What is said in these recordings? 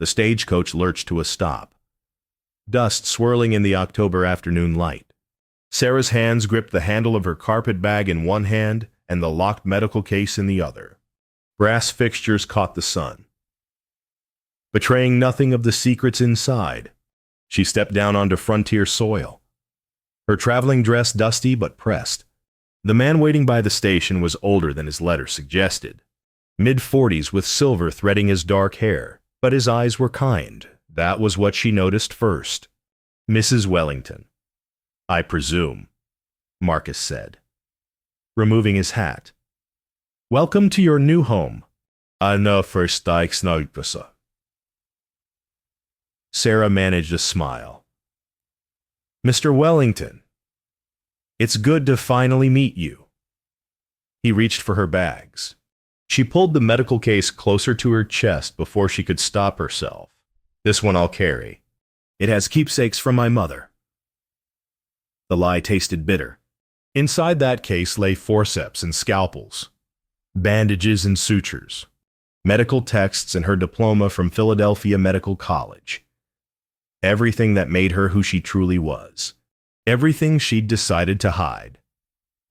The stagecoach lurched to a stop, dust swirling in the October afternoon light. Sarah's hands gripped the handle of her carpet bag in one hand and the locked medical case in the other. Brass fixtures caught the sun, betraying nothing of the secrets inside. She stepped down onto frontier soil, her traveling dress dusty but pressed. The man waiting by the station was older than his letter suggested, mid-40s with silver threading his dark hair, but his eyes were kind. That was what she noticed first. Mrs. Wellington, I presume, Marcus said, removing his hat. Welcome to your new home. Anna förstärksnödpassa. Sarah managed a smile. Mr. Wellington, it's good to finally meet you. He reached for her bags. She pulled the medical case closer to her chest before she could stop herself. This one I'll carry. It has keepsakes from my mother. The lie tasted bitter. Inside that case lay forceps and scalpels, bandages and sutures, medical texts and her diploma from Philadelphia Medical College. Everything that made her who she truly was. Everything she'd decided to hide.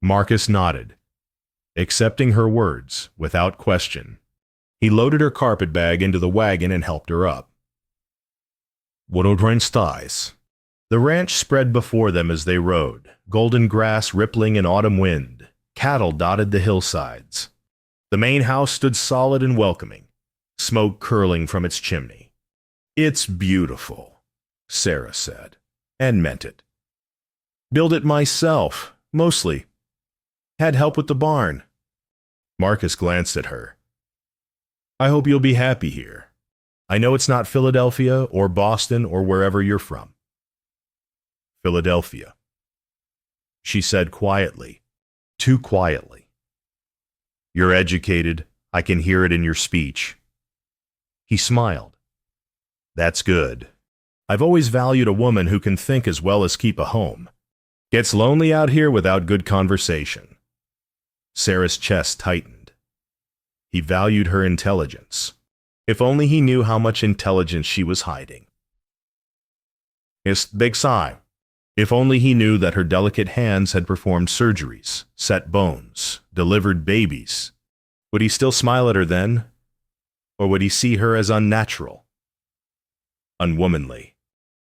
Marcus nodded, accepting her words without question. He loaded her carpet bag into the wagon and helped her up. The ranch spread before them as they rode, golden grass rippling in autumn wind. Cattle dotted the hillsides. The main house stood solid and welcoming, smoke curling from its chimney. It's beautiful, Sarah said, and meant it. Built it myself, mostly. Had help with the barn. Marcus glanced at her. I hope you'll be happy here. I know it's not Philadelphia or Boston or wherever you're from. Philadelphia, she said quietly, too quietly. You're educated. I can hear it in your speech. He smiled. That's good. I've always valued a woman who can think as well as keep a home. Gets lonely out here without good conversation. Sarah's chest tightened. He valued her intelligence. If only he knew how much intelligence she was hiding. It's big sigh. If only he knew that her delicate hands had performed surgeries, set bones, delivered babies. Would he still smile at her then? Or would he see her as unnatural? Unwomanly.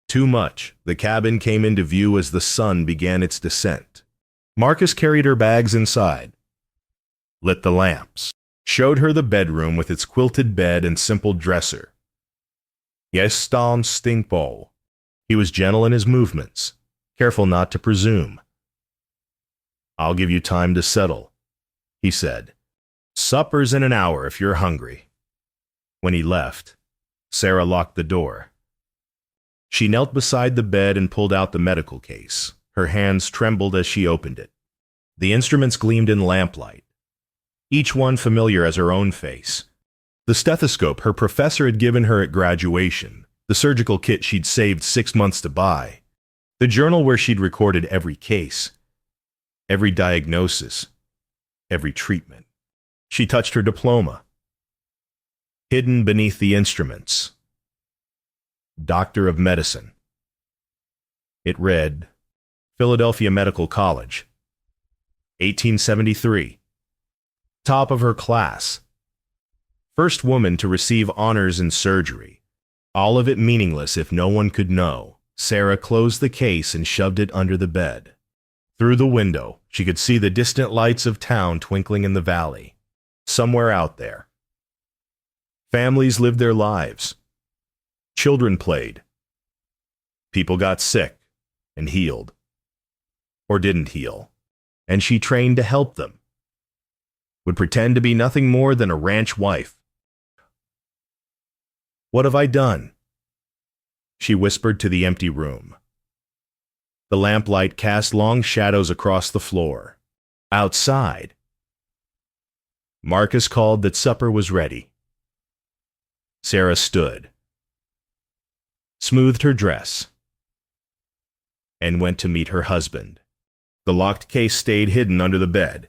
Too much. The cabin came into view as the sun began its descent. Marcus carried her bags inside, lit the lamps, showed her the bedroom with its quilted bed and simple dresser. Yes, don stinkball. He was gentle in his movements, careful not to presume. I'll give you time to settle, he said. Supper's in an hour if you're hungry. When he left, Sarah locked the door. She knelt beside the bed and pulled out the medical case. Her hands trembled as she opened it. The instruments gleamed in lamplight, each one familiar as her own face. The stethoscope her professor had given her at graduation, the surgical kit she'd saved 6 months to buy, the journal where she'd recorded every case, every diagnosis, every treatment. She touched her diploma, hidden beneath the instruments. Doctor of Medicine. It read, Philadelphia Medical College, 1873. Top of her class. First woman to receive honors in surgery. All of it meaningless if no one could know. Sarah closed the case and shoved it under the bed. Through the window, she could see the distant lights of town twinkling in the valley, somewhere out there. Families lived their lives. Children played. People got sick and healed. Or didn't heal. And she trained to help them. Would pretend to be nothing more than a ranch wife. What have I done? She whispered to the empty room. The lamplight cast long shadows across the floor. Outside, Marcus called that supper was ready. Sarah stood, smoothed her dress, and went to meet her husband. The locked case stayed hidden under the bed,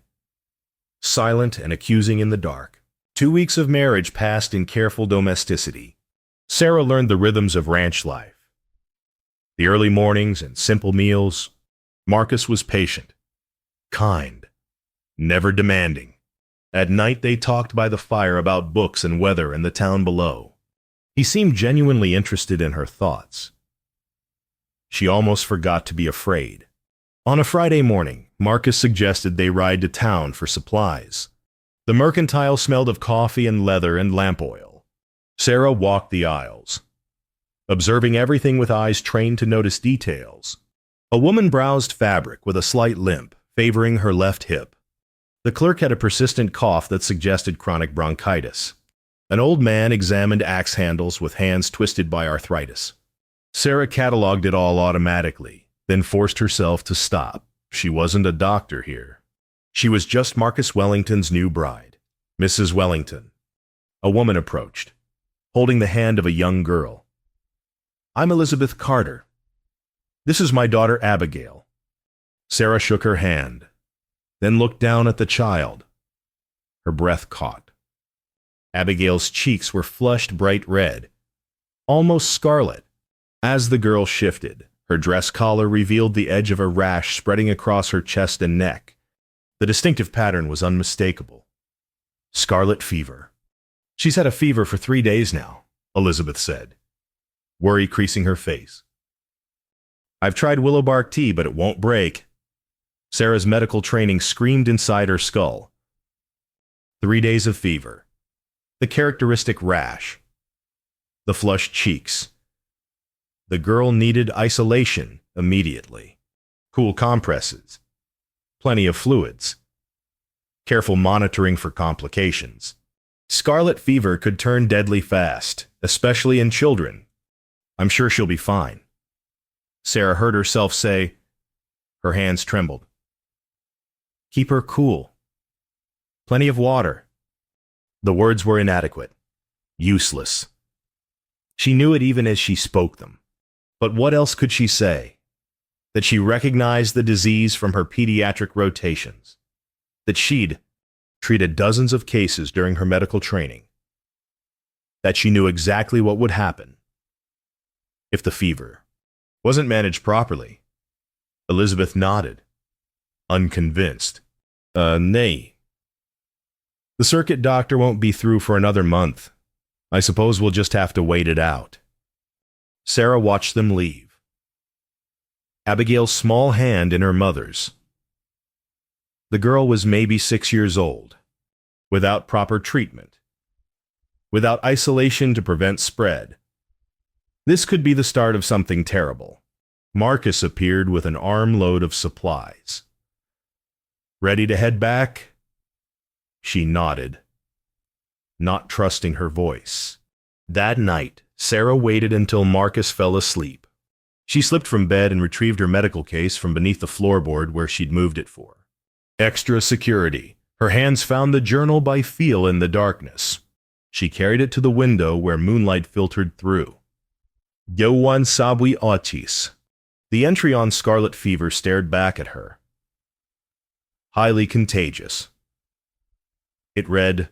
silent and accusing in the dark. 2 weeks of marriage passed in careful domesticity. Sarah learned the rhythms of ranch life. The early mornings and simple meals. Marcus was patient, kind, never demanding. At night they talked by the fire about books and weather and the town below. He seemed genuinely interested in her thoughts. She almost forgot to be afraid. On a Friday morning, Marcus suggested they ride to town for supplies. The mercantile smelled of coffee and leather and lamp oil. Sarah walked the aisles, observing everything with eyes trained to notice details. A woman browsed fabric with a slight limp, favoring her left hip. The clerk had a persistent cough that suggested chronic bronchitis. An old man examined axe handles with hands twisted by arthritis. Sarah cataloged it all automatically, then forced herself to stop. She wasn't a doctor here. She was just Marcus Wellington's new bride, Mrs. Wellington. A woman approached, holding the hand of a young girl. "I'm Elizabeth Carter. This is my daughter Abigail." Sarah shook her hand, then looked down at the child. Her breath caught. Abigail's cheeks were flushed bright red, almost scarlet. As the girl shifted, her dress collar revealed the edge of a rash spreading across her chest and neck. The distinctive pattern was unmistakable. Scarlet fever. "She's had a fever for 3 days now," Elizabeth said, worry creasing her face. "I've tried willow bark tea, but it won't break." Sarah's medical training screamed inside her skull. 3 days of fever. The characteristic rash. The flushed cheeks. The girl needed isolation immediately. Cool compresses. Plenty of fluids. Careful monitoring for complications. Scarlet fever could turn deadly fast, especially in children. "I'm sure she'll be fine," Sarah heard herself say. Her hands trembled. "Keep her cool. Plenty of water." The words were inadequate, useless. She knew it even as she spoke them. But what else could she say? That she recognized the disease from her pediatric rotations. That she'd treated dozens of cases during her medical training. That she knew exactly what would happen if the fever wasn't managed properly. Elizabeth nodded, unconvinced. Nay. The circuit doctor won't be through for another month. I suppose we'll just have to wait it out." Sarah watched them leave. Abigail's small hand in her mother's. The girl was maybe 6 years old, without proper treatment, without isolation to prevent spread. This could be the start of something terrible. Marcus appeared with an armload of supplies. "Ready to head back?" She nodded, not trusting her voice. That night, Sarah waited until Marcus fell asleep. She slipped from bed and retrieved her medical case from beneath the floorboard where she'd moved it for. Extra security. Her hands found the journal by feel in the darkness. She carried it to the window where moonlight filtered through. "Yowan sabwi autis." The entry on scarlet fever stared back at her. Highly contagious. It read,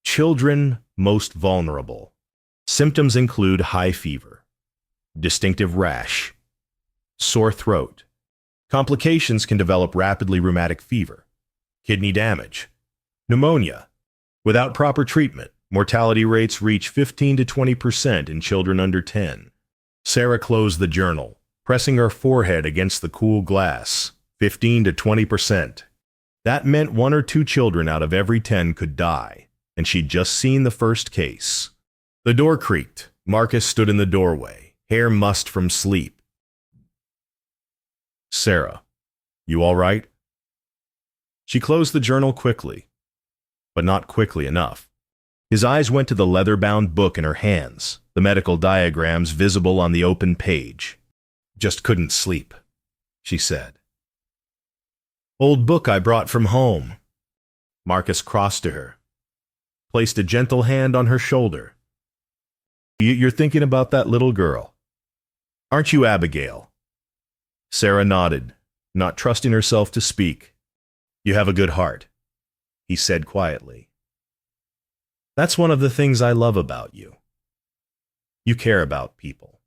"Children most vulnerable. Symptoms include high fever, distinctive rash, sore throat. Complications can develop rapidly rheumatic fever, kidney damage, pneumonia. Without proper treatment, mortality rates reach 15 to 20% in children under 10. Sarah closed the journal, pressing her forehead against the cool glass. 15 to 20%. That meant 1 or 2 children out of every 10 could die, and she'd just seen the first case. The door creaked. Marcus stood in the doorway, hair mussed from sleep. "Sarah, you all right?" She closed the journal quickly, but not quickly enough. His eyes went to the leather-bound book in her hands, the medical diagrams visible on the open page. "Just couldn't sleep," she said. "Old book I brought from home." Marcus crossed to her, placed a gentle hand on her shoulder. "You're thinking about that little girl, aren't you, Abigail?" Sarah nodded, not trusting herself to speak. "You have a good heart," he said quietly. "That's one of the things I love about you. You care about people.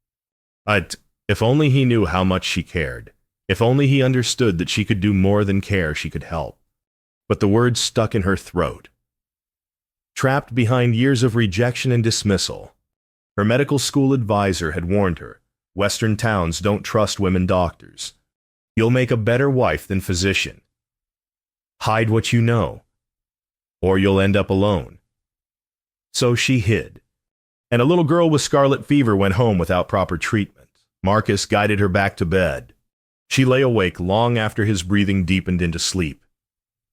If only he knew how much she cared. If only he understood that she could do more than care, she could help. But the words stuck in her throat. Trapped behind years of rejection and dismissal, her medical school advisor had warned her, Western towns don't trust women doctors. You'll make a better wife than physician. Hide what you know, or you'll end up alone. So she hid, and a little girl with scarlet fever went home without proper treatment. Marcus guided her back to bed. She lay awake long after his breathing deepened into sleep,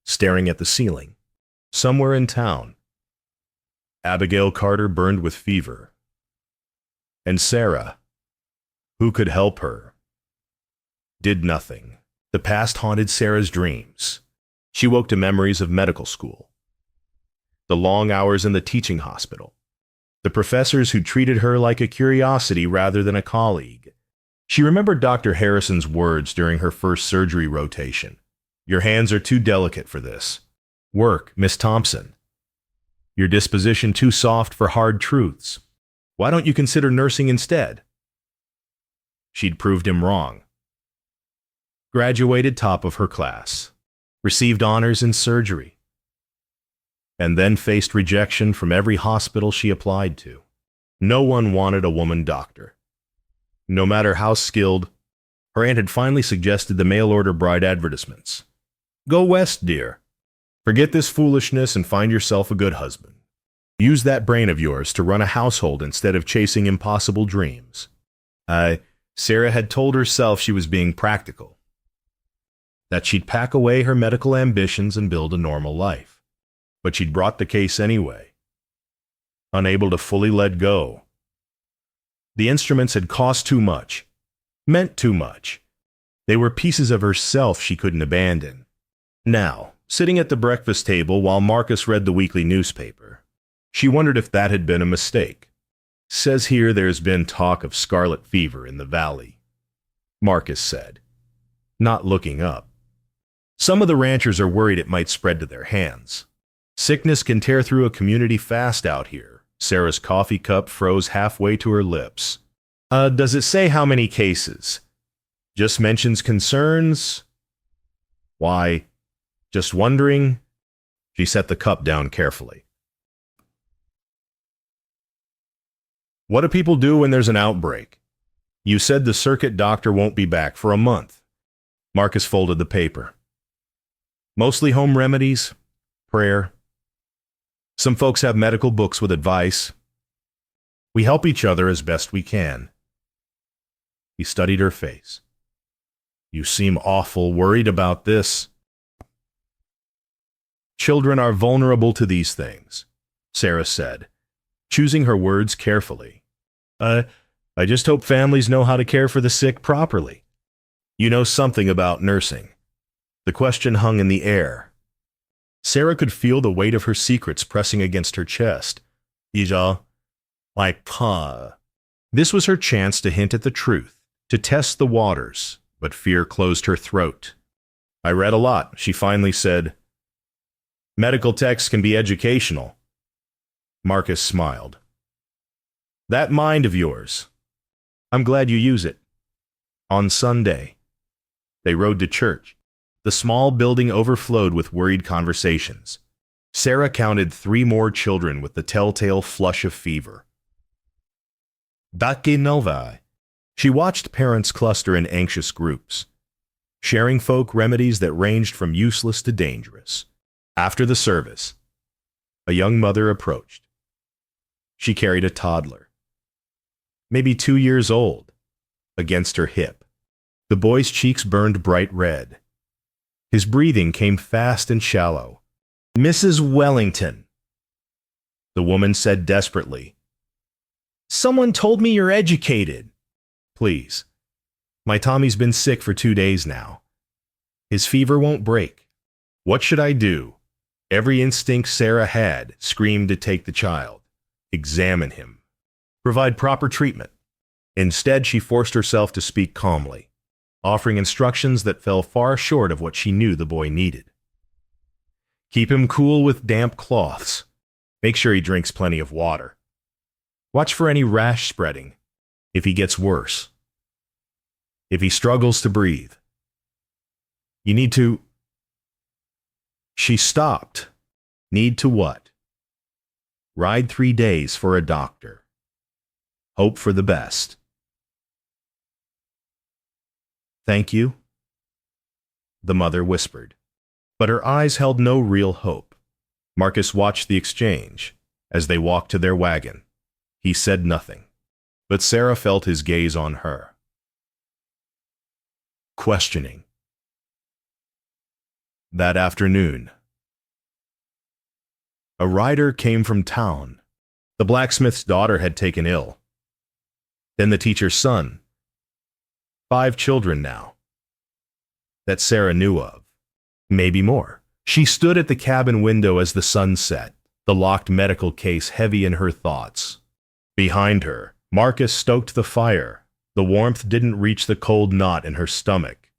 staring at the ceiling. Somewhere in town, Abigail Carter burned with fever. And Sarah, who could help her, did nothing. The past haunted Sarah's dreams. She woke to memories of medical school, the long hours in the teaching hospital, the professors who treated her like a curiosity rather than a colleague. She remembered Dr. Harrison's words during her first surgery rotation. Your hands are too delicate for this. Work, Miss Thompson. Your disposition too soft for hard truths. Why don't you consider nursing instead? She'd proved him wrong. Graduated top of her class. Received honors in surgery. And then faced rejection from every hospital she applied to. No one wanted a woman doctor. No matter how skilled, her aunt had finally suggested the mail-order bride advertisements. Go west, dear. Forget this foolishness and find yourself a good husband. Use that brain of yours to run a household instead of chasing impossible dreams. Sarah had told herself she was being practical, that she'd pack away her medical ambitions and build a normal life. But she'd brought the case anyway, unable to fully let go. The instruments had cost too much, meant too much. They were pieces of herself she couldn't abandon. Now, sitting at the breakfast table while Marcus read the weekly newspaper, she wondered if that had been a mistake. Says here there's been talk of scarlet fever in the valley, Marcus said, not looking up. Some of the ranchers are worried it might spread to their hands. Sickness can tear through a community fast out here. Sarah's coffee cup froze halfway to her lips. Does it say how many cases? Just mentions concerns? Why, just wondering. She set the cup down carefully. What do people do when there's an outbreak? You said the circuit doctor won't be back for a month. Marcus folded the paper. Mostly home remedies, prayer. Some folks have medical books with advice. We help each other as best we can. He studied her face. You seem awful worried about this. Children are vulnerable to these things, Sarah said, choosing her words carefully. I just hope families know how to care for the sick properly. You know something about nursing. The question hung in the air. Sarah could feel the weight of her secrets pressing against her chest. Ija, like pa. This was her chance to hint at the truth, to test the waters, but fear closed her throat. I read a lot, she finally said. Medical texts can be educational. Marcus smiled. That mind of yours. I'm glad you use it. On Sunday, they rode to church. The small building overflowed with worried conversations. Sarah counted 3 more children with the telltale flush of fever. Dake Nova. She watched parents cluster in anxious groups, sharing folk remedies that ranged from useless to dangerous. After the service, a young mother approached. She carried a toddler, maybe 2 years old, against her hip. The boy's cheeks burned bright red. His breathing came fast and shallow. Mrs. Wellington, the woman said desperately. Someone told me you're educated. Please. My Tommy's been sick for 2 days now. His fever won't break. What should I do? Every instinct Sarah had screamed to take the child, examine him, provide proper treatment. Instead, she forced herself to speak calmly, offering instructions that fell far short of what she knew the boy needed. Keep him cool with damp cloths. Make sure he drinks plenty of water. Watch for any rash spreading. If he gets worse. If he struggles to breathe. You need to... She stopped. Need to what? Ride 3 days for a doctor. Hope for the best. Thank you, the mother whispered. But her eyes held no real hope. Marcus watched the exchange as they walked to their wagon. He said nothing, but Sarah felt his gaze on her. Questioning. That afternoon, a rider came from town. The blacksmith's daughter had taken ill. Then the teacher's son. 5 children now, that Sarah knew of. Maybe more. She stood at the cabin window as the sun set, the locked medical case heavy in her thoughts. Behind her, Marcus stoked the fire. The warmth didn't reach the cold knot in her stomach.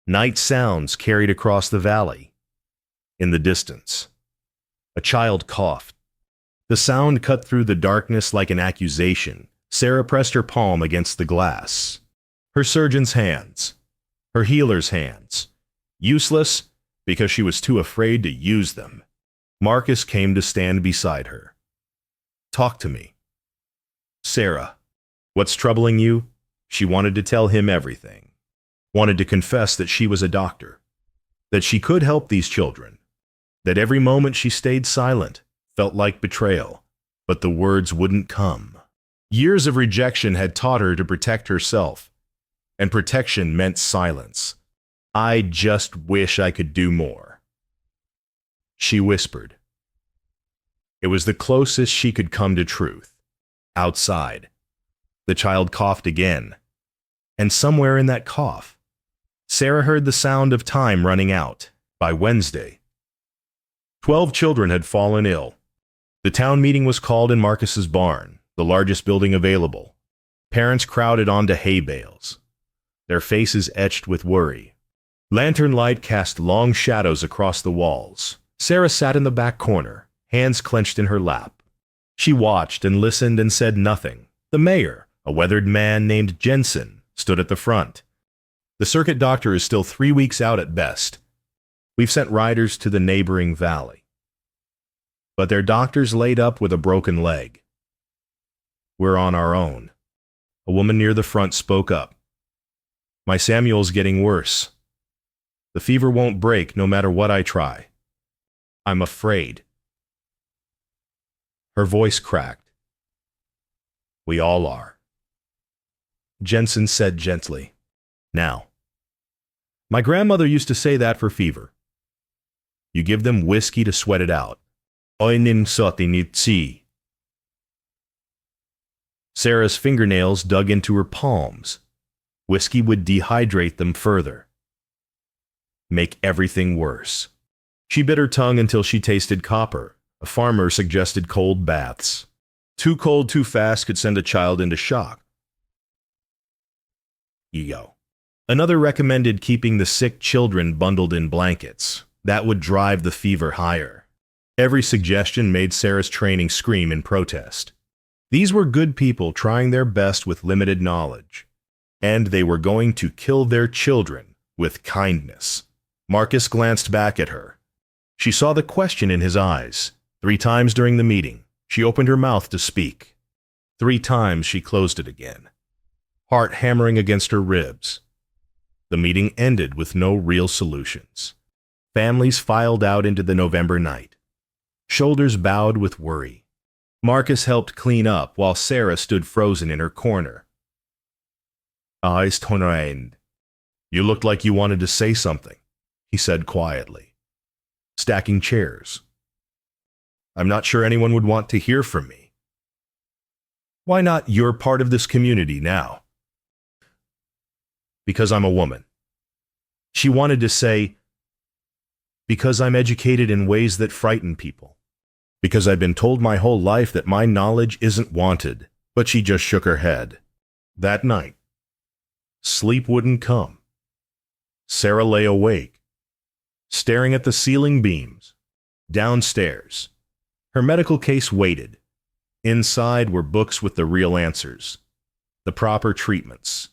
Night sounds carried across the valley. In the distance, a child coughed. The sound cut through the darkness like an accusation. Sarah pressed her palm against the glass. Her surgeon's hands. Her healer's hands. Useless because she was too afraid to use them. Marcus came to stand beside her. Talk to me. Sarah, what's troubling you? She wanted to tell him everything. Wanted to confess that she was a doctor. That she could help these children. That every moment she stayed silent felt like betrayal. But the words wouldn't come. Years of rejection had taught her to protect herself. And protection meant silence. I just wish I could do more. She whispered. It was the closest she could come to truth. Outside, the child coughed again. And somewhere in that cough, Sarah heard the sound of time running out. By Wednesday, 12 children had fallen ill. The town meeting was called in Marcus's barn, the largest building available. Parents crowded onto hay bales, their faces etched with worry. Lantern light cast long shadows across the walls. Sarah sat in the back corner, hands clenched in her lap. She watched and listened and said nothing. The mayor, a weathered man named Jensen, stood at the front. The circuit doctor is still 3 weeks out at best. We've sent riders to the neighboring valley. But their doctor's laid up with a broken leg. We're on our own. A woman near the front spoke up. My Samuel's getting worse. The fever won't break no matter what I try. I'm afraid. Her voice cracked. We all are. Jensen said gently. Now, my grandmother used to say that for fever. You give them whiskey to sweat it out. Oinin sotinitsi. Sarah's fingernails dug into her palms. Whiskey would dehydrate them further. Make everything worse. She bit her tongue until she tasted copper. A farmer suggested cold baths. Too cold too fast could send a child into shock. Ego. Another recommended keeping the sick children bundled in blankets. That would drive the fever higher. Every suggestion made Sarah's training scream in protest. These were good people trying their best with limited knowledge. And they were going to kill their children with kindness. Marcus glanced back at her. She saw the question in his eyes. 3 times during the meeting, she opened her mouth to speak. 3 times she closed it again, heart hammering against her ribs. The meeting ended with no real solutions. Families filed out into the November night, shoulders bowed with worry. Marcus helped clean up while Sarah stood frozen in her corner. Eyes toned. You looked like you wanted to say something, he said quietly, stacking chairs. I'm not sure anyone would want to hear from me. Why not? You're part of this community now. Because I'm a woman. She wanted to say, because I'm educated in ways that frighten people. Because I've been told my whole life that my knowledge isn't wanted. But she just shook her head. That night, sleep wouldn't come. Sarah lay awake, staring at the ceiling beams. Downstairs, her medical case waited. Inside were books with the real answers, the proper treatments.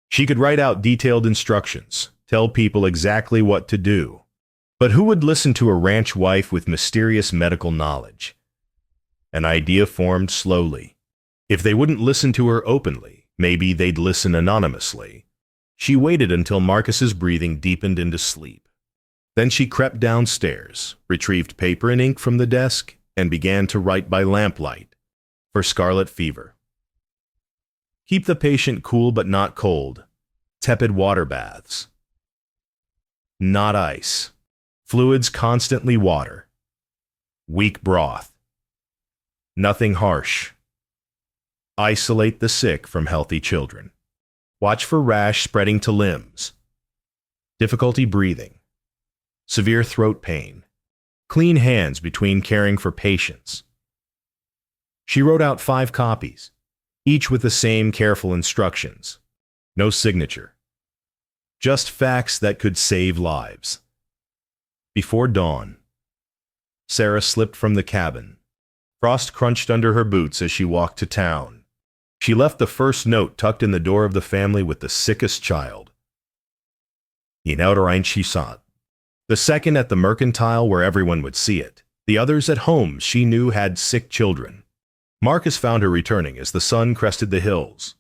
She could write out detailed instructions, tell people exactly what to do. But who would listen to a ranch wife with mysterious medical knowledge? An idea formed slowly. If they wouldn't listen to her openly, maybe they'd listen anonymously. She waited until Marcus's breathing deepened into sleep. Then she crept downstairs, retrieved paper and ink from the desk, and began to write by lamplight for scarlet fever. Keep the patient cool but not cold. Tepid water baths. Not ice. Fluids constantly water. Weak broth. Nothing harsh. Isolate the sick from healthy children. Watch for rash spreading to limbs. Difficulty breathing. Severe throat pain. Clean hands between caring for patients. She wrote out 5 copies, each with the same careful instructions. No signature. Just facts that could save lives. Before dawn, Sarah slipped from the cabin. Frost crunched under her boots as she walked to town. She left the first note tucked in the door of the family with the sickest child. In outer Einschiesant. The second at the mercantile where everyone would see it. The others at homes she knew had sick children. Marcus found her returning as the sun crested the hills.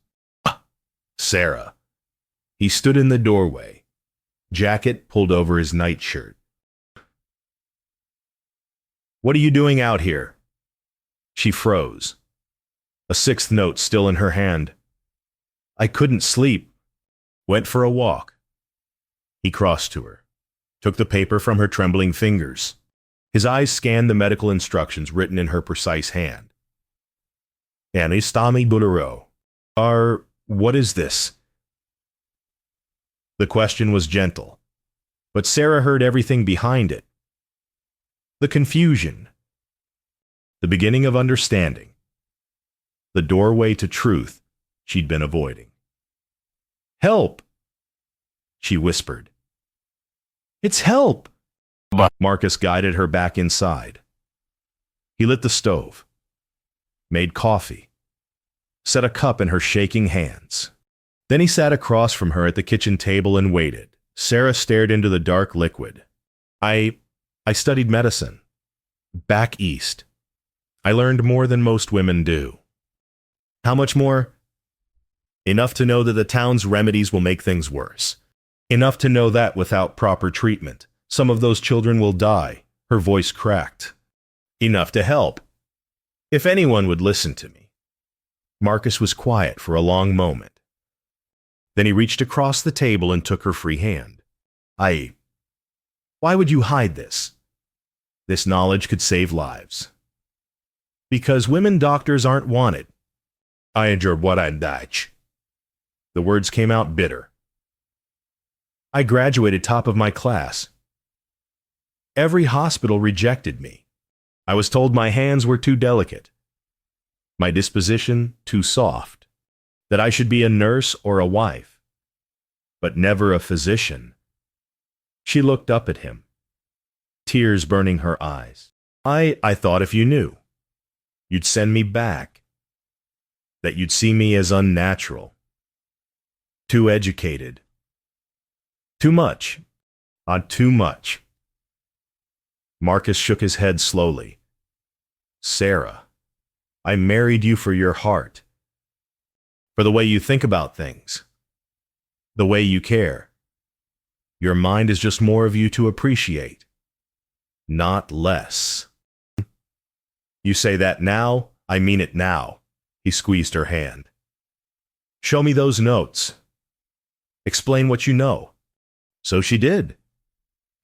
Sarah. He stood in the doorway, jacket pulled over his nightshirt. What are you doing out here? She froze, a 6th note still in her hand. I couldn't sleep. Went for a walk. He crossed to her, took the paper from her trembling fingers. His eyes scanned the medical instructions written in her precise hand. Anistami Bulero. What is this? The question was gentle, but Sarah heard everything behind it. The confusion. The beginning of understanding. The doorway to truth she'd been avoiding. Help! She whispered. It's help! Marcus guided her back inside. He lit the stove, made coffee, set a cup in her shaking hands. Then he sat across from her at the kitchen table and waited. Sarah stared into the dark liquid. I studied medicine. Back east. I learned more than most women do. How much more? Enough to know that the town's remedies will make things worse. Enough to know that without proper treatment, some of those children will die. Her voice cracked. Enough to help. If anyone would listen to me. Marcus was quiet for a long moment. Then he reached across the table and took her free hand. Why would you hide this? This knowledge could save lives. Because women doctors aren't wanted. I enjoy what I Dutch. The words came out bitter. I graduated top of my class. Every hospital rejected me. I was told my hands were too delicate, my disposition too soft, that I should be a nurse or a wife, but never a physician. She looked up at him, tears burning her eyes. I thought if you knew, you'd send me back, that you'd see me as unnatural, too educated, too much, too much. Marcus shook his head slowly. Sarah, I married you for your heart, for the way you think about things, the way you care. Your mind is just more of you to appreciate, not less. You say that now, I mean it now. He squeezed her hand. Show me those notes. Explain what you know. So she did.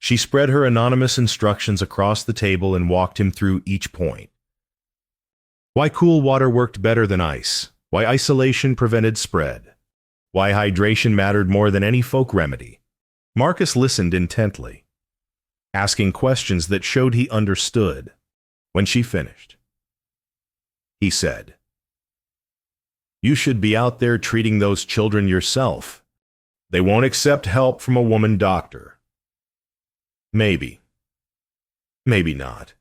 She spread her anonymous instructions across the table and walked him through each point. Why cool water worked better than ice. Why isolation prevented spread. Why hydration mattered more than any folk remedy. Marcus listened intently, asking questions that showed he understood. When she finished, he said, You should be out there treating those children yourself. They won't accept help from a woman doctor. Maybe. Maybe not.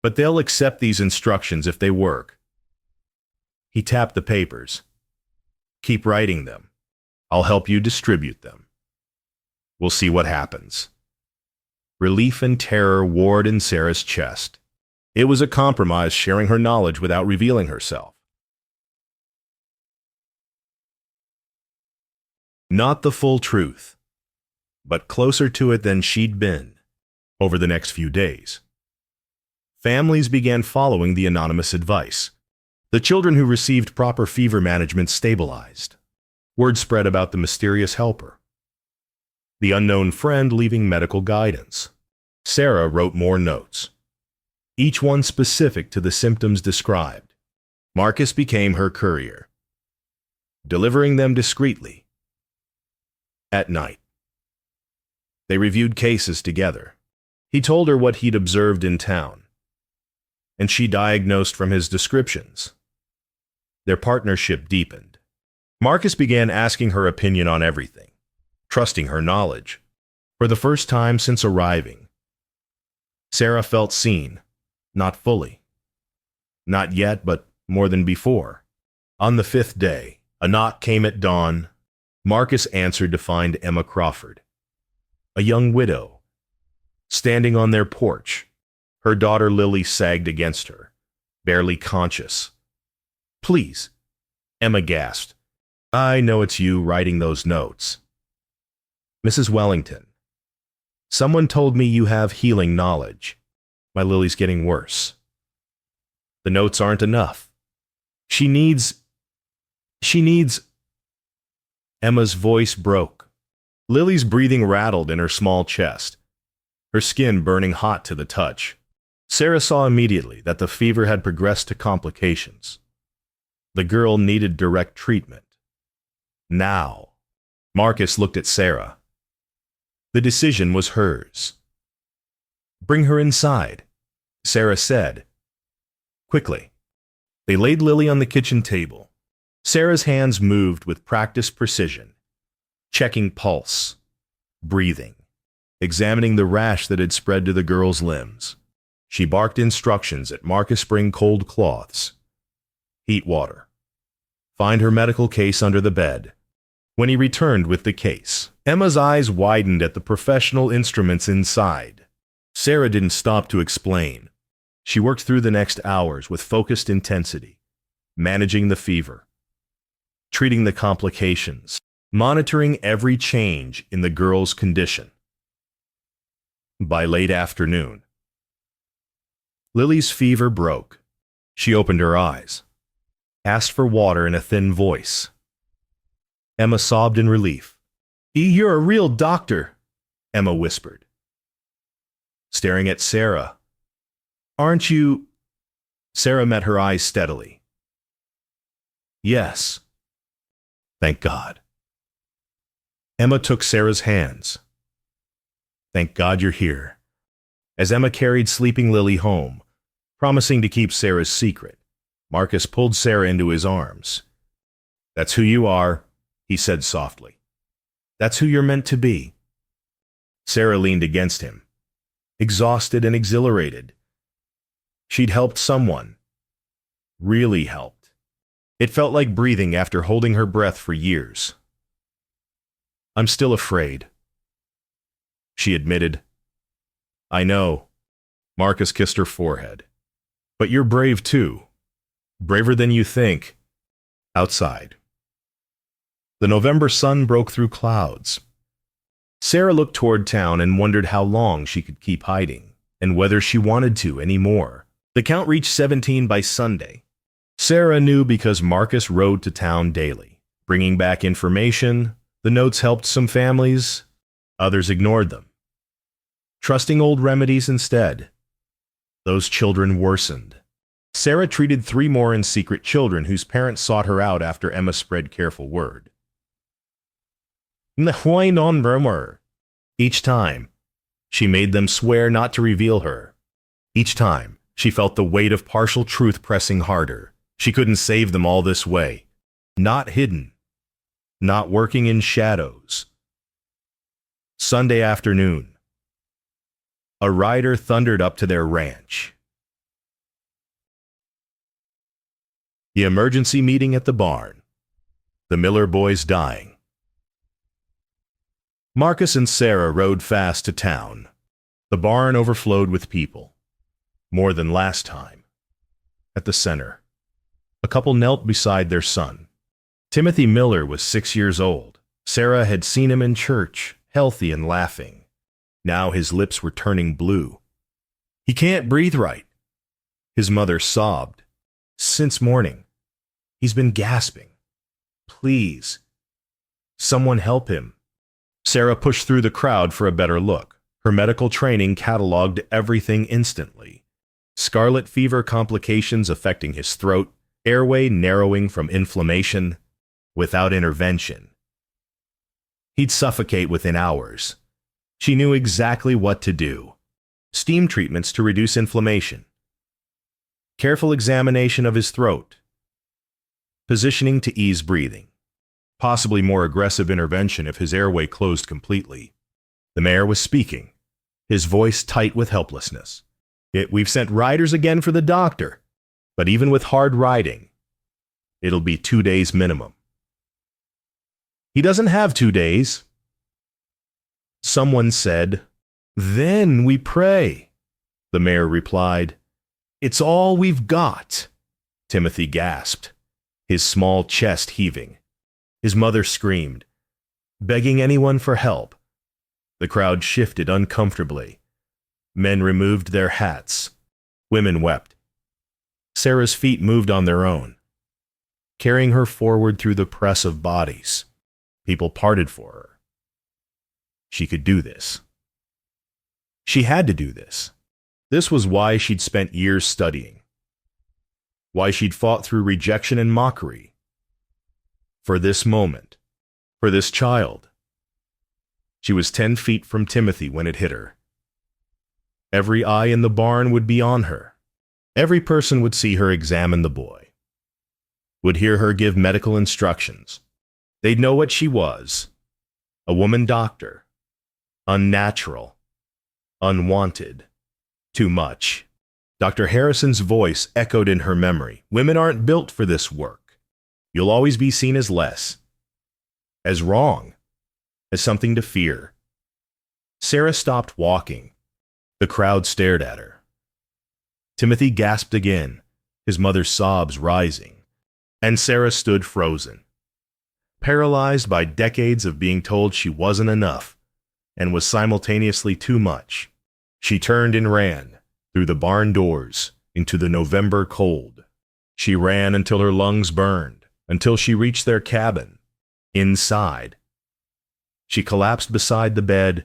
But they'll accept these instructions if they work. He tapped the papers. Keep writing them. I'll help you distribute them. We'll see what happens. Relief and terror warred in Sarah's chest. It was a compromise, sharing her knowledge without revealing herself. Not the full truth, but closer to it than she'd been. Over the next few days, families began following the anonymous advice. The children who received proper fever management stabilized. Word spread about the mysterious helper. The unknown friend leaving medical guidance. Sarah wrote more notes, each one specific to the symptoms described. Marcus became her courier, delivering them discreetly. At night, they reviewed cases together. He told her what he'd observed in town, and she diagnosed from his descriptions. Their partnership deepened. Marcus began asking her opinion on everything, trusting her knowledge. For the first time since arriving, Sarah felt seen, not fully. Not yet, but more than before. On the 5th day, a knock came at dawn. Marcus answered to find Emma Crawford, a young widow, standing on their porch. Her daughter Lily sagged against her, barely conscious. "Please," Emma gasped. "I know it's you writing those notes." "Mrs. Wellington, someone told me you have healing knowledge. My Lily's getting worse. The notes aren't enough. She needs... Emma's voice broke. Lily's breathing rattled in her small chest, her skin burning hot to the touch. Sarah saw immediately that the fever had progressed to complications. The girl needed direct treatment. Now. Marcus looked at Sarah. The decision was hers. "Bring her inside," Sarah said. Quickly, they laid Lily on the kitchen table. Sarah's hands moved with practiced precision, checking pulse, breathing, examining the rash that had spread to the girl's limbs. She barked instructions at Marcus. "Bring cold cloths. Heat water. Find her medical case under the bed." When he returned with the case, Emma's eyes widened at the professional instruments inside. Sarah didn't stop to explain. She worked through the next hours with focused intensity, managing the fever, treating the complications, monitoring every change in the girl's condition. By late afternoon, Lily's fever broke. She opened her eyes, asked for water in a thin voice. Emma sobbed in relief. "You're a real doctor," Emma whispered, staring at Sarah. "Aren't you?" Sarah met her eyes steadily. "Yes. Thank God." Emma took Sarah's hands. "Thank God you're here." As Emma carried sleeping Lily home, promising to keep Sarah's secret, Marcus pulled Sarah into his arms. "That's who you are," he said softly. "That's who you're meant to be." Sarah leaned against him, exhausted and exhilarated. She'd helped someone. Really helped. It felt like breathing after holding her breath for years. "I'm still afraid," she admitted. "I know." Marcus kissed her forehead. "But you're brave too. Braver than you think." Outside, the November sun broke through clouds. Sarah looked toward town and wondered how long she could keep hiding, and whether she wanted to anymore. The count reached 17 by Sunday. Sarah knew because Marcus rode to town daily, bringing back information. The notes helped some families, others ignored them, trusting old remedies instead. Those children worsened. Sarah treated 3 more in secret children whose parents sought her out after Emma spread careful word. Each time, she made them swear not to reveal her. Each time, she felt the weight of partial truth pressing harder. She couldn't save them all this way. Not hidden. Not working in shadows. Sunday afternoon, a rider thundered up to their ranch. The emergency meeting at the barn. The Miller boys dying. Marcus and Sarah rode fast to town. The barn overflowed with people. More than last time. At the center, a couple knelt beside their son. Timothy Miller was 6 years old. Sarah had seen him in church, healthy and laughing. Now his lips were turning blue. "He can't breathe right," his mother sobbed. "Since morning. He's been gasping. Please, someone help him." Sarah pushed through the crowd for a better look. Her medical training cataloged everything instantly. Scarlet fever complications affecting his throat, airway narrowing from inflammation. Without intervention, he'd suffocate within hours. She knew exactly what to do. Steam treatments to reduce inflammation. Careful examination of his throat. Positioning to ease breathing. Possibly more aggressive intervention if his airway closed completely. The mayor was speaking, his voice tight with helplessness. "We've sent riders again for the doctor, but even with hard riding, it'll be 2 days minimum." "He doesn't have 2 days." Someone said. "Then we pray," the mayor replied. "It's all we've got." Timothy gasped, his small chest heaving. His mother screamed, begging anyone for help. The crowd shifted uncomfortably. Men removed their hats. Women wept. Sarah's feet moved on their own, carrying her forward through the press of bodies. People parted for her. She could do this. She had to do this. This was why she'd spent years studying. Why she'd fought through rejection and mockery. For this moment. For this child. She was 10 feet from Timothy when it hit her. Every eye in the barn would be on her. Every person would see her examine the boy. Would hear her give medical instructions. They'd know what she was. A woman doctor. Unnatural. Unwanted. Too much. Dr. Harrison's voice echoed in her memory. "Women aren't built for this work. You'll always be seen as less. As wrong. As something to fear." Sarah stopped walking. The crowd stared at her. Timothy gasped again, his mother's sobs rising, and Sarah stood frozen, paralyzed by decades of being told she wasn't enough and was simultaneously too much. She turned and ran through the barn doors into the November cold. She ran until her lungs burned, until she reached their cabin. Inside, she collapsed beside the bed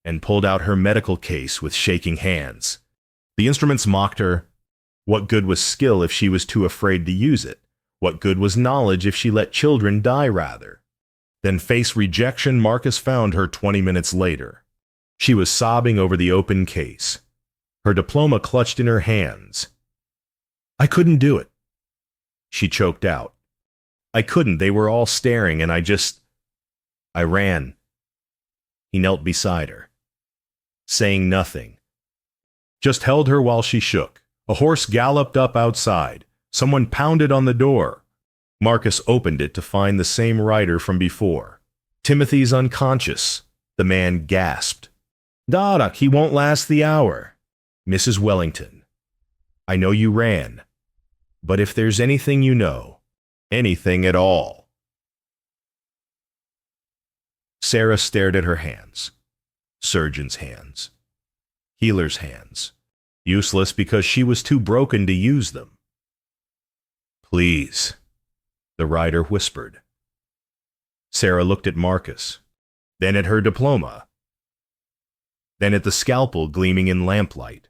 and pulled out her medical case with shaking hands. The instruments mocked her. What good was skill if she was too afraid to use it? What good was knowledge if she let children die rather? Then face rejection. Marcus found her 20 minutes later. She was sobbing over the open case, her diploma clutched in her hands. "I couldn't do it," she choked out. "I couldn't. They were all staring, and I ran." He knelt beside her, saying nothing. Just held her while she shook. A horse galloped up outside. Someone pounded on the door. Marcus opened it to find the same rider from before. "Timothy's unconscious," the man gasped. "Doc, he won't last the hour." "Mrs. Wellington, I know you ran, but if there's anything you know, anything at all." Sarah stared at her hands. Surgeon's hands. Healer's hands. Useless because she was too broken to use them. "Please," the rider whispered. Sarah looked at Marcus, then at her diploma, then at the scalpel gleaming in lamplight.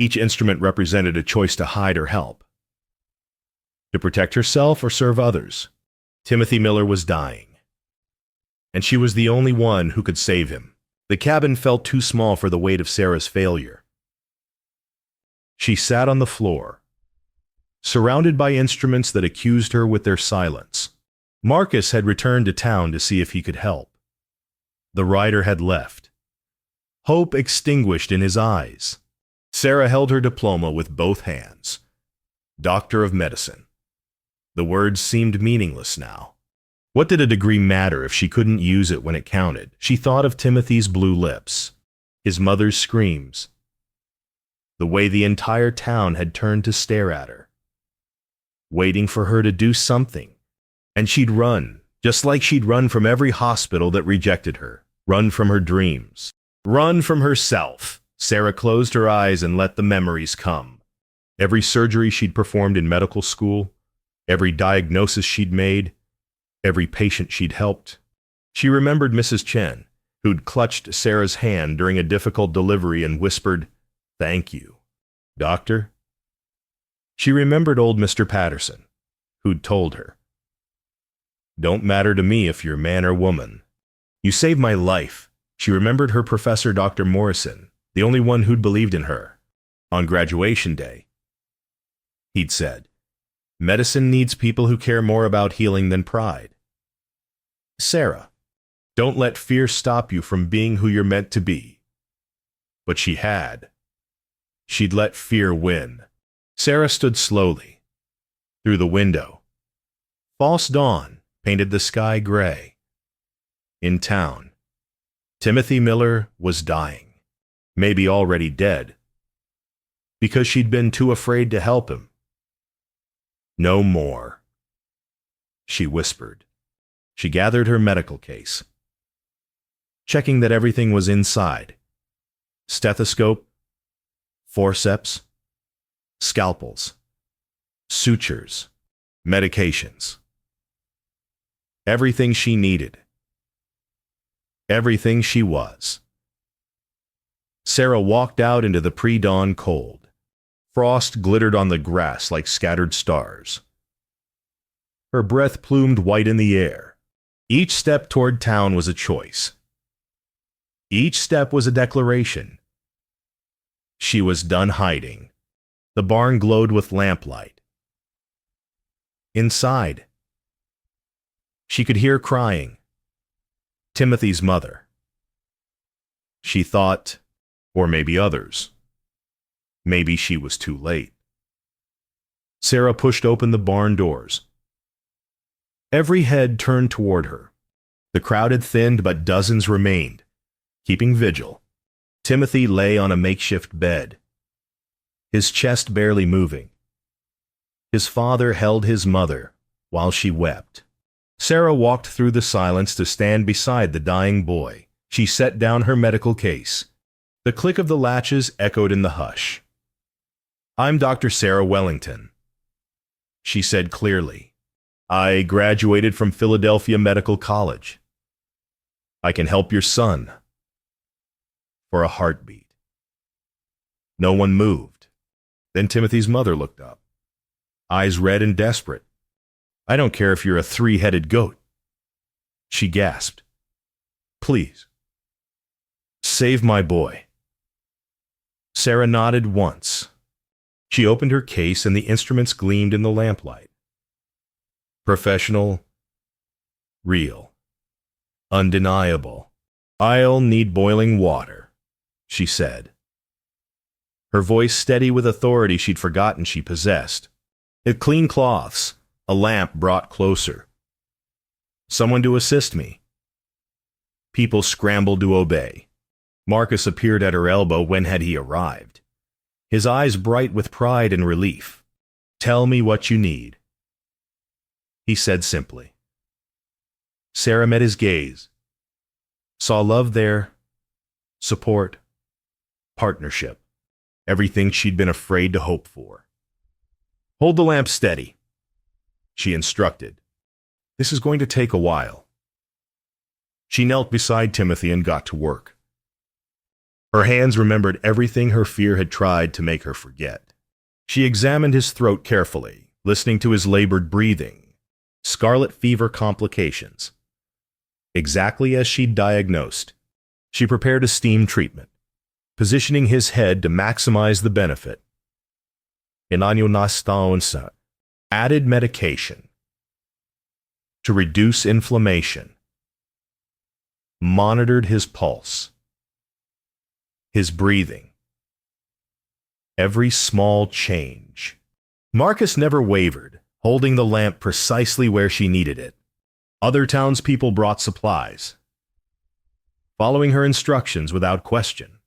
Each instrument represented a choice to hide or help. To protect herself or serve others. Timothy Miller was dying, and she was the only one who could save him. The cabin felt too small for the weight of Sarah's failure. She sat on the floor, surrounded by instruments that accused her with their silence. Marcus had returned to town to see if he could help. The rider had left, hope extinguished in his eyes. Sarah held her diploma with both hands. Doctor of Medicine. The words seemed meaningless now. What did a degree matter if she couldn't use it when it counted? She thought of Timothy's blue lips, his mother's screams, the way the entire town had turned to stare at her, waiting for her to do something. And she'd run, just like she'd run from every hospital that rejected her, run from her dreams, run from herself. Sarah closed her eyes and let the memories come. Every surgery she'd performed in medical school, every diagnosis she'd made, every patient she'd helped. She remembered Mrs. Chen, who'd clutched Sarah's hand during a difficult delivery and whispered, "Thank you, Doctor." She remembered old Mr. Patterson, who'd told her, "Don't matter to me if you're man or woman. You saved my life." She remembered her professor, Dr. Morrison, the only one who'd believed in her. On graduation day, he'd said, "Medicine needs people who care more about healing than pride." Sarah, don't let fear stop you from being who you're meant to be. But she had. She'd let fear win. Sarah stood slowly. Through the window, false dawn painted the sky gray. In town, Timothy Miller was dying, maybe already dead, because she'd been too afraid to help him. "No more," she whispered. She gathered her medical case, checking that everything was inside. Stethoscope, forceps, scalpels, sutures, medications. Everything she needed. Everything she was. Sarah walked out into the pre-dawn cold. Frost glittered on the grass like scattered stars. Her breath plumed white in the air. Each step toward town was a choice. Each step was a declaration. She was done hiding. The barn glowed with lamplight. Inside, she could hear crying. Timothy's mother. She thought, or maybe others, maybe she was too late. Sarah pushed open the barn doors. Every head turned toward her. The crowd had thinned, but dozens remained, keeping vigil. Timothy lay on a makeshift bed, his chest barely moving. His father held his mother while she wept. Sarah walked through the silence to stand beside the dying boy. She set down her medical case. The click of the latches echoed in the hush. "I'm Dr. Sarah Wellington," she said clearly. "I graduated from Philadelphia Medical College. I can help your son." For a heartbeat. No one moved. Then Timothy's mother looked up, eyes red and desperate. "I don't care if you're a three-headed goat," she gasped. "Please, save my boy." Sarah nodded once. She opened her case and the instruments gleamed in the lamplight. Professional, real, undeniable. "I'll need boiling water," she said. Her voice steady with authority she'd forgotten she possessed. It clean cloths, a lamp brought closer. "Someone to assist me." People scrambled to obey. Marcus appeared at her elbow. When had he arrived? His eyes bright with pride and relief. "Tell me what you need," he said simply. Sarah met his gaze, saw love there, support, partnership, everything she'd been afraid to hope for. "Hold the lamp steady," she instructed. "This is going to take a while." She knelt beside Timothy and got to work. Her hands remembered everything her fear had tried to make her forget. She examined his throat carefully, listening to his labored breathing. Scarlet fever complications. Exactly as she'd diagnosed. She prepared a steam treatment, positioning his head to maximize the benefit. Inanyonastaonsa, added medication to reduce inflammation. Monitored his pulse, his breathing, every small change. Marcus never wavered. holding the lamp precisely where she needed it. Other townspeople brought supplies, following her instructions without question.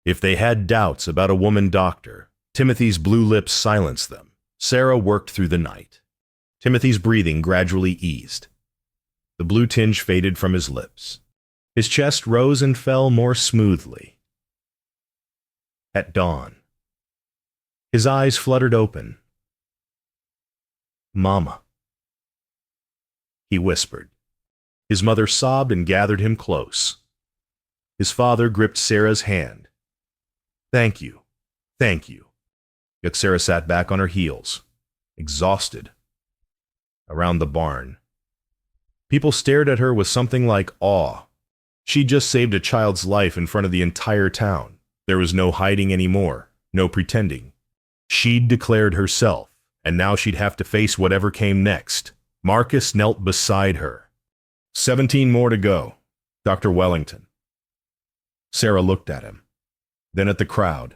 If they had doubts about a woman doctor, Timothy's blue lips silenced them. Sarah worked through the night. Timothy's breathing gradually eased. The blue tinge faded from his lips. His chest rose and fell more smoothly. At dawn, his eyes fluttered open. "Mama," he whispered. His mother sobbed and gathered him close. His father gripped Sarah's hand. Thank you. Yet Sarah sat back on her heels, exhausted. Around the barn, people stared at her with something like awe. She'd just saved a child's life in front of the entire town. There was no hiding anymore, no pretending. She'd declared herself, and now she'd have to face whatever came next. Marcus knelt beside her. 17 more to go, Dr. Wellington. Sarah looked at him, then at the crowd.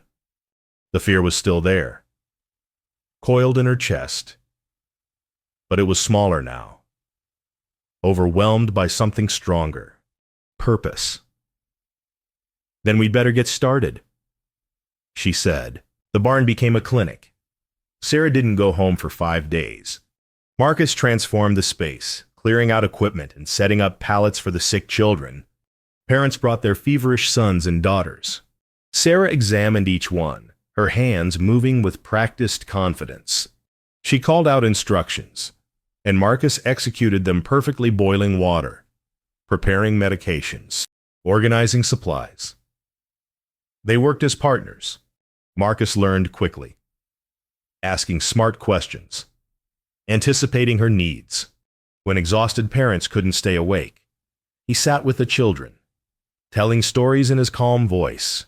The fear was still there, coiled in her chest, but it was smaller now, overwhelmed by something stronger. Purpose. "Then we'd better get started," she said. The barn became a clinic. Sarah didn't go home for 5 days. Marcus transformed the space, clearing out equipment and setting up pallets for the sick children. Parents brought their feverish sons and daughters. Sarah examined each one, her hands moving with practiced confidence. She called out instructions, and Marcus executed them perfectly, boiling water, preparing medications, organizing supplies. They worked as partners. Marcus learned quickly, asking smart questions, anticipating her needs. When exhausted parents couldn't stay awake, he sat with the children, telling stories in his calm voice.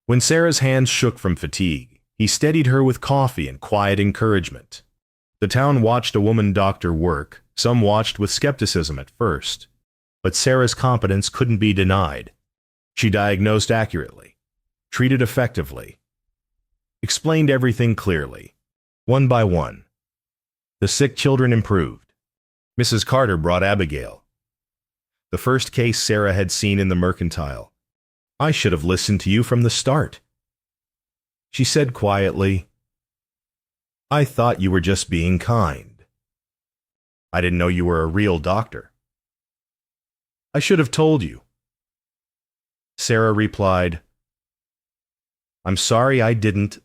When Sarah's hands shook from fatigue, he steadied her with coffee and quiet encouragement. The town watched a woman doctor work. Some watched with skepticism at first, but Sarah's competence couldn't be denied. She diagnosed accurately, treated effectively, explained everything clearly. One by one, the sick children improved. Mrs. Carter brought Abigail, the first case Sarah had seen in the mercantile. "I should have listened to you from the start," she said quietly. "I thought you were just being kind. I didn't know you were a real doctor. I should have told you." Sarah replied, "I'm sorry I didn't,"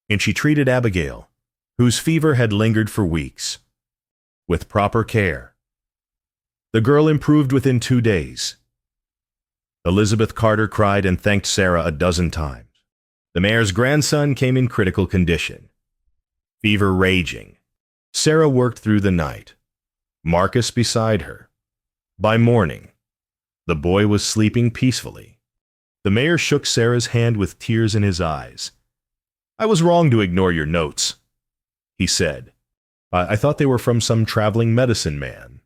and she treated Abigail, whose fever had lingered for weeks, with proper care. The girl improved within 2 days. Elizabeth Carter cried and thanked Sarah a dozen times. The mayor's grandson came in critical condition, fever raging. Sarah worked through the night, Marcus beside her. By morning, the boy was sleeping peacefully. The mayor shook Sarah's hand with tears in his eyes. "I was wrong to ignore your notes," he said. I thought they were from some traveling medicine man.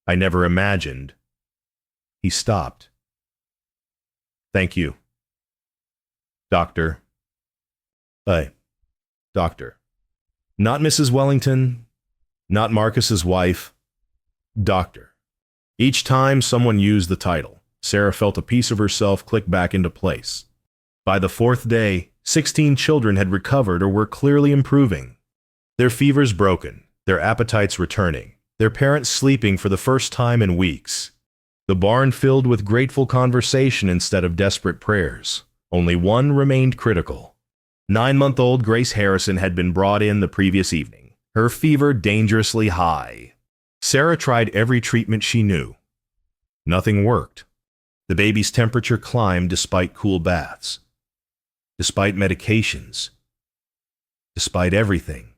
I never imagined." He stopped. "Thank you, Doctor." Doctor. Not Mrs. Wellington, not Marcus's wife. Doctor. Each time someone used the title, Sarah felt a piece of herself click back into place. By the 4th day, 16 children had recovered or were clearly improving. Their fevers broken, their appetites returning, their parents sleeping for the first time in weeks. The barn filled with grateful conversation instead of desperate prayers. Only one remained critical. 9-month-old Grace Harrison had been brought in the previous evening, her fever dangerously high. Sarah tried every treatment she knew. Nothing worked. The baby's temperature climbed despite cool baths, despite medications, despite everything.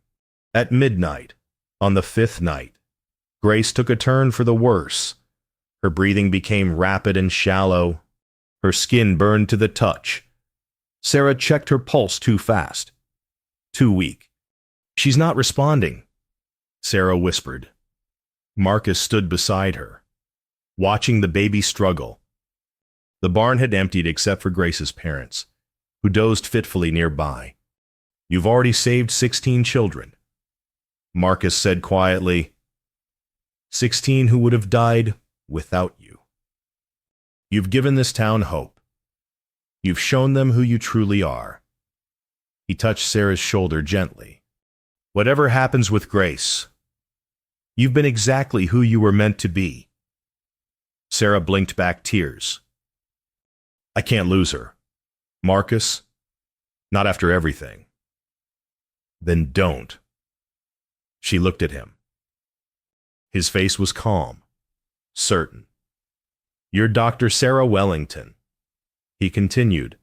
At midnight, on the 5th night, Grace took a turn for the worse. Her breathing became rapid and shallow. Her skin burned to the touch. Sarah checked her pulse too fast, too weak. "She's not responding," Sarah whispered. Marcus stood beside her, watching the baby struggle. The barn had emptied except for Grace's parents, who dozed fitfully nearby. "You've already saved 16 children. Marcus said quietly. 16 who would have died without you. You've given this town hope. You've shown them who you truly are. He touched Sarah's shoulder gently. Whatever happens with Grace, you've been exactly who you were meant to be. Sarah blinked back tears. I can't lose her. Marcus, not after everything. Then don't. She looked at him. His face was calm, certain. You're Dr. Sarah Wellington. He continued.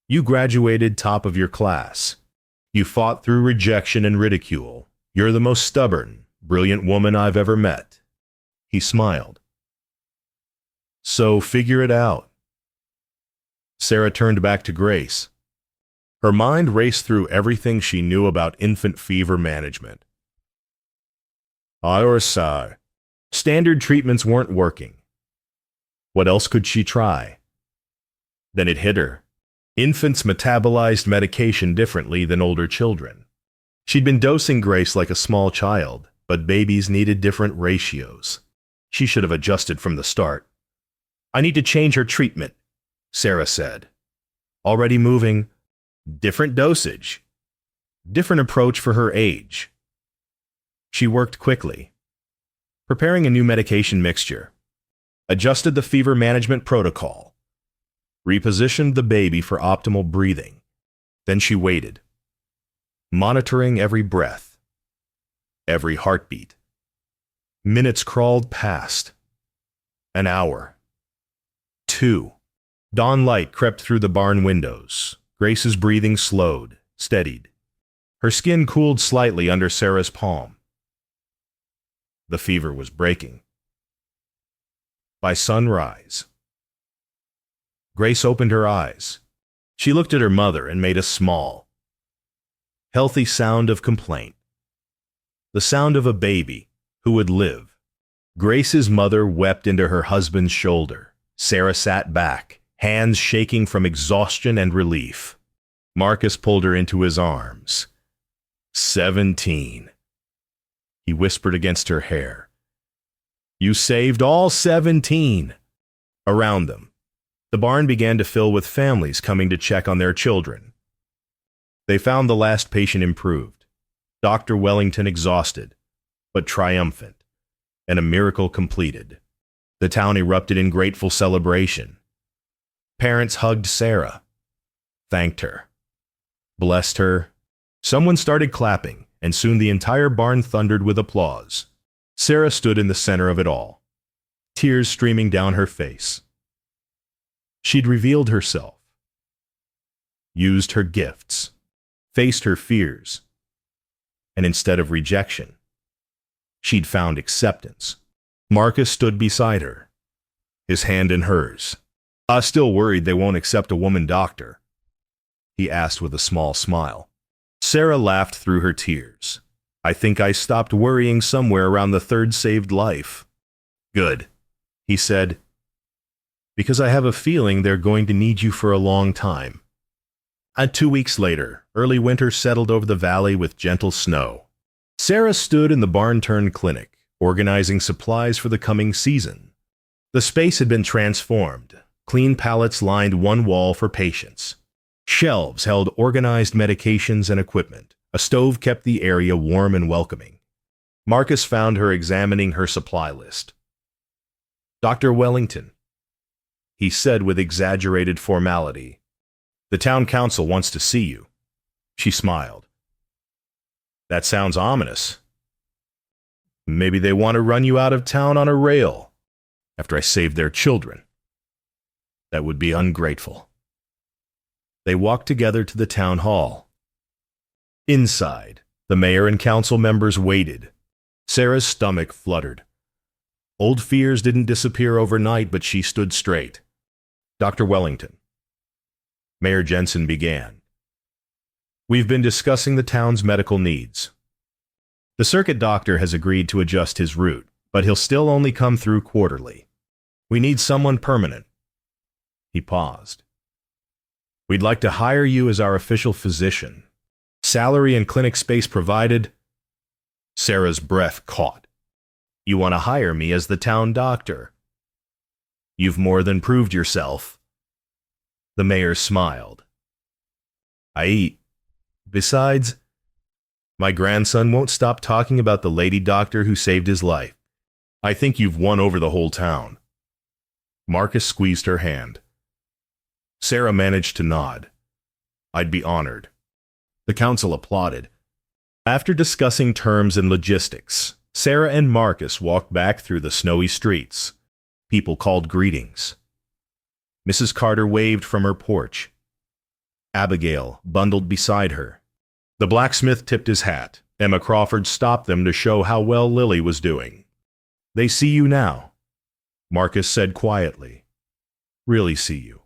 You graduated top of your class. You fought through rejection and ridicule. You're the most stubborn, brilliant woman I've ever met. He smiled. So figure it out. Sarah turned back to Grace. Her mind raced through everything she knew about infant fever management. Standard treatments weren't working. What else could she try? Then it hit her. Infants metabolized medication differently than older children. She'd been dosing Grace like a small child, but babies needed different ratios. She should have adjusted from the start. I need to change her treatment, Sarah said. Already moving. Different dosage. Different approach for her age. She worked quickly, preparing a new medication mixture, adjusted the fever management protocol, repositioned the baby for optimal breathing. Then she waited, monitoring every breath, every heartbeat. Minutes crawled past. An hour. 2. Dawn light crept through the barn windows. Grace's breathing slowed, steadied. Her skin cooled slightly under Sarah's palm. The fever was breaking. By sunrise, Grace opened her eyes. She looked at her mother and made a small, healthy sound of complaint. The sound of a baby who would live. Grace's mother wept into her husband's shoulder. Sarah sat back, hands shaking from exhaustion and relief. Marcus pulled her into his arms. 17. He whispered against her hair. You saved all 17. Around them, the barn began to fill with families coming to check on their children. They found the last patient improved, Dr. Wellington exhausted, but triumphant, and a miracle completed. The town erupted in grateful celebration. Parents hugged Sarah, thanked her, blessed her. Someone started clapping, and soon the entire barn thundered with applause. Sarah stood in the center of it all, tears streaming down her face. She'd revealed herself, used her gifts, faced her fears, and instead of rejection, she'd found acceptance. Marcus stood beside her, his hand in hers. I'm still worried they won't accept a woman doctor, he asked with a small smile. Sarah laughed through her tears. I think I stopped worrying somewhere around the third saved life. Good, he said, because I have a feeling they're going to need you for a long time. 2 weeks later, early winter settled over the valley with gentle snow. Sarah stood in the barn-turned clinic, organizing supplies for the coming season. The space had been transformed. Clean pallets lined one wall for patients. Shelves held organized medications and equipment. A stove kept the area warm and welcoming. Marcus found her examining her supply list. Dr. Wellington, he said with exaggerated formality. The town council wants to see you. She smiled. That sounds ominous. Maybe they want to run you out of town on a rail after I saved their children. That would be ungrateful. They walked together to the town hall. Inside, the mayor and council members waited. Sarah's stomach fluttered. Old fears didn't disappear overnight, but she stood straight. Dr. Wellington. Mayor Jensen began. We've been discussing the town's medical needs. The circuit doctor has agreed to adjust his route, but he'll still only come through quarterly. We need someone permanent. He paused. We'd like to hire you as our official physician. Salary and clinic space provided. Sarah's breath caught. You want to hire me as the town doctor? You've more than proved yourself. The mayor smiled. I eat. Besides, my grandson won't stop talking about the lady doctor who saved his life. I think you've won over the whole town. Marcus squeezed her hand. Sarah managed to nod. I'd be honored. The council applauded. After discussing terms and logistics, Sarah and Marcus walked back through the snowy streets. People called greetings. Mrs. Carter waved from her porch. Abigail bundled beside her. The blacksmith tipped his hat. Emma Crawford stopped them to show how well Lily was doing. They see you now, Marcus said quietly. Really see you.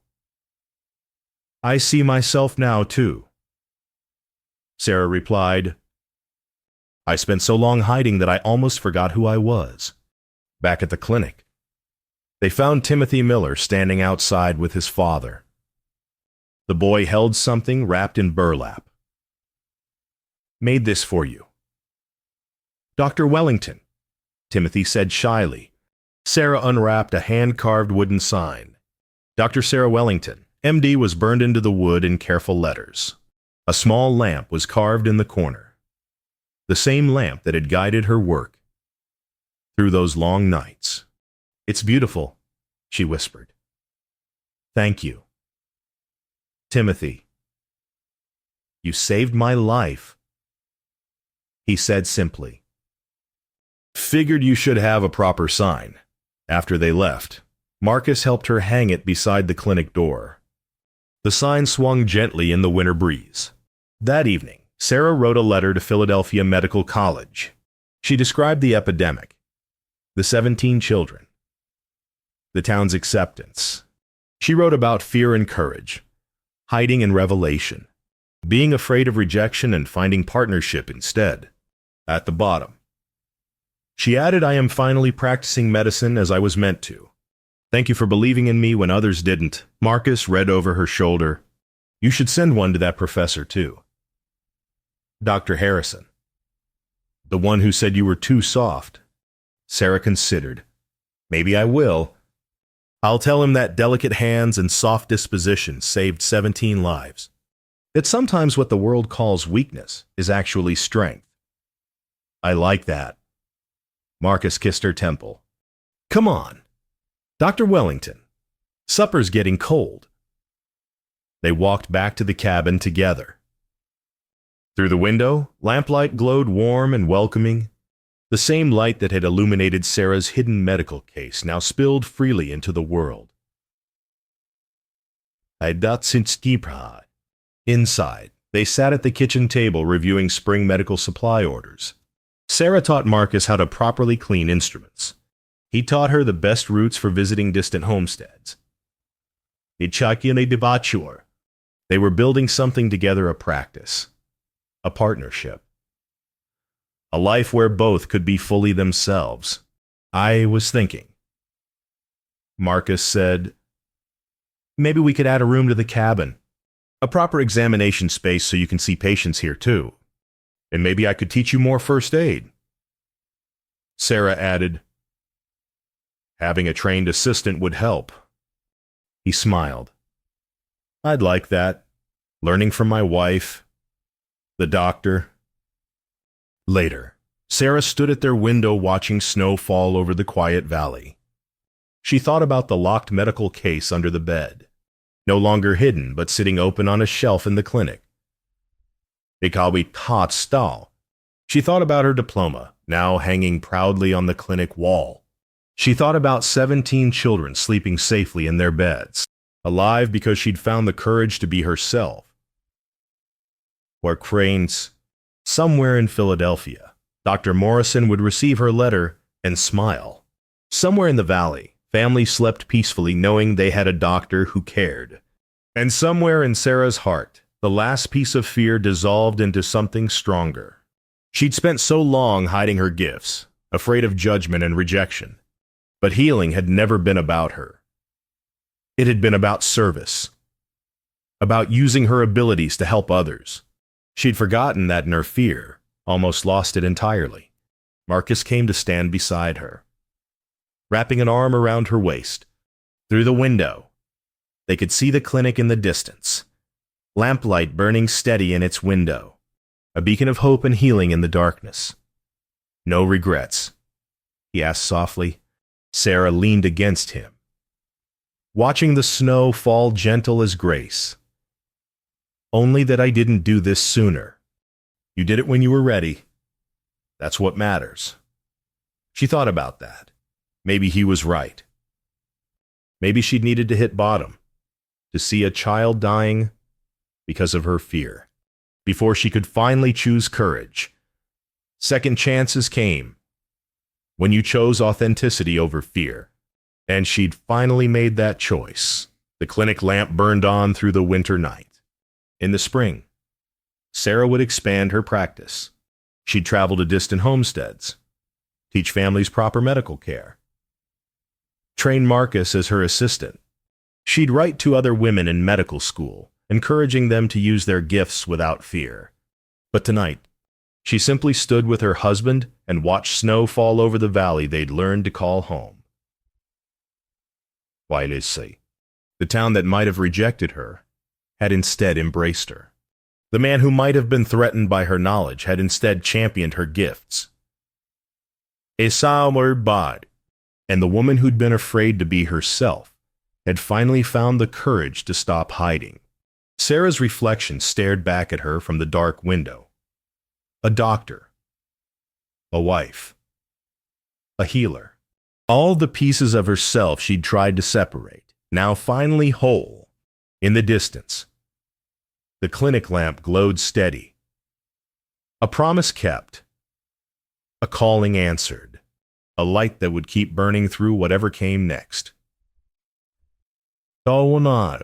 I see myself now, too. Sarah replied, I spent so long hiding that I almost forgot who I was. Back at the clinic, they found Timothy Miller standing outside with his father. The boy held something wrapped in burlap. Made this for you. Dr. Wellington, Timothy said shyly. Sarah unwrapped a hand-carved wooden sign. Dr. Sarah Wellington, MD, was burned into the wood in careful letters. A small lamp was carved in the corner. The same lamp that had guided her work through those long nights. It's beautiful, she whispered. Thank you. Timothy, you saved my life, he said simply. Figured you should have a proper sign. After they left, Marcus helped her hang it beside the clinic door. The sign swung gently in the winter breeze. That evening, Sarah wrote a letter to Philadelphia Medical College. She described the epidemic, the 17 children, the town's acceptance. She wrote about fear and courage, hiding and revelation, being afraid of rejection and finding partnership instead. At the bottom, she added, I am finally practicing medicine as I was meant to. Thank you for believing in me when others didn't. Marcus read over her shoulder. You should send one to that professor, too. Dr. Harrison. The one who said you were too soft. Sarah considered. Maybe I will. I'll tell him that delicate hands and soft disposition saved 17 lives. That sometimes what the world calls weakness is actually strength. I like that. Marcus kissed her temple. Come on, Dr. Wellington. Supper's getting cold. They walked back to the cabin together. Through the window, lamplight glowed warm and welcoming. The same light that had illuminated Sarah's hidden medical case now spilled freely into the world. Inside, they sat at the kitchen table reviewing spring medical supply orders. Sarah taught Marcus how to properly clean instruments. He taught her the best routes for visiting distant homesteads. They were building something together, a practice, a partnership, a life where both could be fully themselves. I was thinking. Marcus said, maybe we could add a room to the cabin, a proper examination space so you can see patients here too. And maybe I could teach you more first aid. Sarah added, having a trained assistant would help. He smiled. I'd like that. Learning from my wife, the doctor. Later, Sarah stood at their window watching snow fall over the quiet valley. She thought about the locked medical case under the bed, no longer hidden but sitting open on a shelf in the clinic. She thought about her diploma, now hanging proudly on the clinic wall. She thought about 17 children sleeping safely in their beds, alive because she'd found the courage to be herself. Or cranes, somewhere in Philadelphia, Dr. Morrison would receive her letter and smile. Somewhere in the valley, families slept peacefully knowing they had a doctor who cared. And somewhere in Sarah's heart, the last piece of fear dissolved into something stronger. She'd spent so long hiding her gifts, afraid of judgment and rejection. But healing had never been about her. It had been about service, about using her abilities to help others. She'd forgotten that in her fear, almost lost it entirely. Marcus came to stand beside her, wrapping an arm around her waist. Through the window, they could see the clinic in the distance, lamplight burning steady in its window, a beacon of hope and healing in the darkness. "No regrets?" he asked softly. Sarah leaned against him, watching the snow fall gentle as grace. "Only that I didn't do this sooner. You did it when you were ready. That's what matters." She thought about that. Maybe he was right. Maybe she'd needed to hit bottom, to see a child dying because of her fear, before she could finally choose courage. Second chances came when you chose authenticity over fear, and she'd finally made that choice. The clinic lamp burned on through the winter night. In the spring, Sarah would expand her practice. She'd travel to distant homesteads, teach families proper medical care, train Marcus as her assistant. She'd write to other women in medical school, encouraging them to use their gifts without fear. But tonight, she simply stood with her husband and watched snow fall over the valley they'd learned to call home. Wailesi, the town that might have rejected her, had instead embraced her. The man who might have been threatened by her knowledge had instead championed her gifts. Esaumur Bad, and the woman who'd been afraid to be herself had finally found the courage to stop hiding. Sarah's reflection stared back at her from the dark window. A doctor, a wife, a healer. All the pieces of herself she'd tried to separate, now finally whole. In the distance, the clinic lamp glowed steady. A promise kept, a calling answered, a light that would keep burning through whatever came next. Tawanar,